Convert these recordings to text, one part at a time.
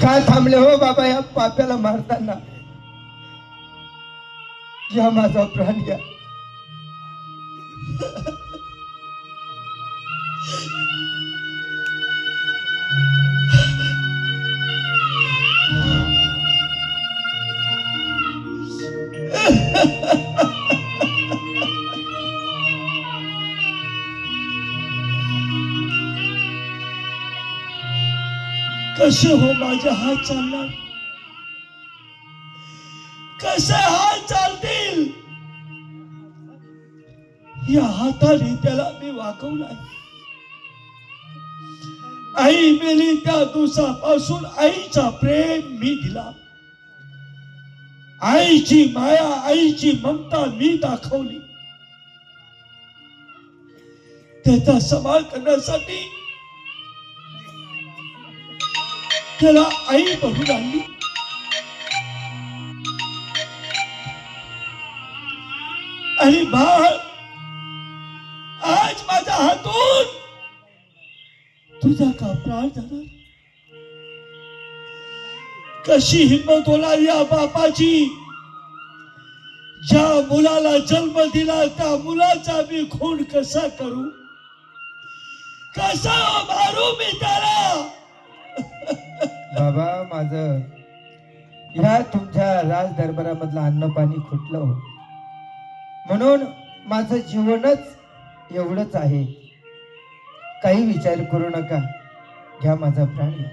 का थांबले हो बाबा या पाप्याला मारताना? या माझा प्राण घ्या. कसे हो माझे हात चालणार? कसे हात चालतील? या हाताने त्याला मी वाकवलाय. आई मेली त्या दिवसापासून आईचा प्रेम मी दिला. आईची माया, आईची ममता मी दाखवली. त्याचा सांभाळ करण्यासाठी त्याला आई बनून आणली. आणि बाळ आज माझ्या हातून तुझा का प्राण झाला? कशी हिंमत होणार या बापाची? ज्या मुलाला जन्म दिला त्या मुलाचा मी खून कसा करू? कसा मारू मी त्याला? बाबा माझं ह्या तुमच्या राज दरबारामधलं अन्न पाणी खुटलं हो, म्हणून माझं जीवनच एवढंच आहे. काही विचार करू नका, घ्या माझा प्राण घ्या.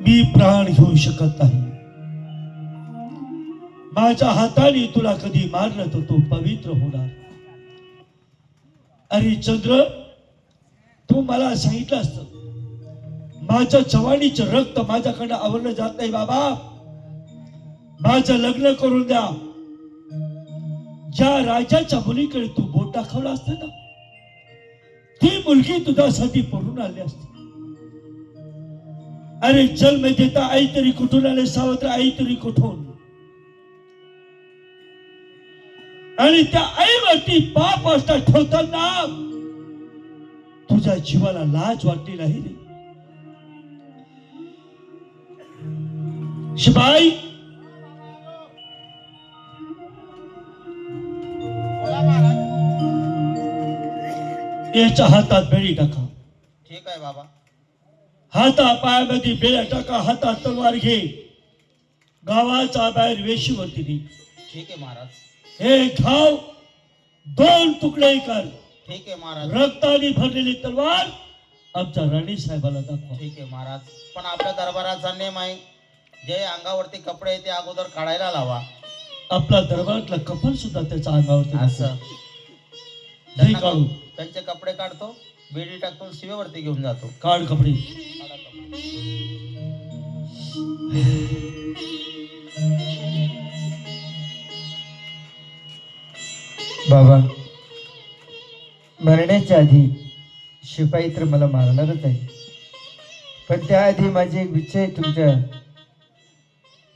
मी प्राण घेऊ शकत नाही. माझ्या हाताने तुला कधी मारलं तर तू पवित्र होणार. अरे चंद्र, तू मला सांगितलं असतं माझ्या जवानीचं रक्त माझ्याकडे आवरलं जात नाही बाबा. माझं लग्न करून द्या. ज्या राजाच्या मुलीकडे तू बोट दाखवला असता ना, ती मुलगी तुझ्यासाठी पळून आली असती. अरे जन्म देता आई तरी कुठून आले, सावत्र आई तरी कुठून? आणि त्या आईवरती पाप असता ठेवताना तुझ्या जीवाला लाज वाटली नाही रे? शिपाई, याच्या हातात बेडी टाका. ठीक आहे बाबा. हाता पायामध्ये बेड्या टाका, हातात तलवार घे, गावाचा बाहेर वेशीवरती नी. ठीक आहे महाराज. हे घाव 2 तुकडे कर. ठीक आहे महाराज. रक्ताने भरलेली तलवार आमच्या राणी साहेबाला दाखवा. ठीक आहे महाराज. पण आपल्या दरबाराचा नेम आहे, जे अंगावरती कपडे आहे ते अगोदर काढायला लावा. आपला दरबारातला कपल सुद्धा त्याच्या अंगावरती असं नाही काढू. त्यांचे कपडे काढतो, बेडी टाकतो, शिवेवरती घेऊन जातो. काढ कपडे. बाबा मरण्याच्या आधी शिपाई तर मला मारणारच आहे, पण त्याआधी माझी एक इच्छा आहे, तुमच्या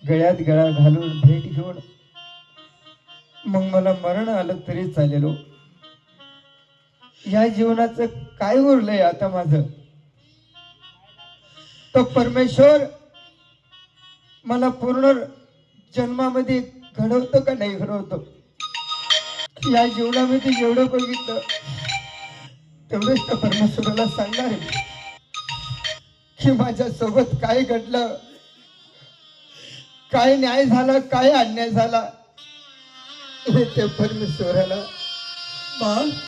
गळ्यात गळा घालून भेट घेऊन मग मला मरण आलं तरी चालेल हो. या जीवनाचं काय उरलंय आता माझं? तो परमेश्वर मला पूर्ण जन्मामध्ये घडवतो का नाही घडवतो? या जीवनामध्ये जेवढं बघितलं तेवढंच त्या परमेश्वराला सांगणार आहे की माझ्या सोबत काय घडलं, काय न्याय झाला, काय अन्याय झाला, हे ते परमेश्वराला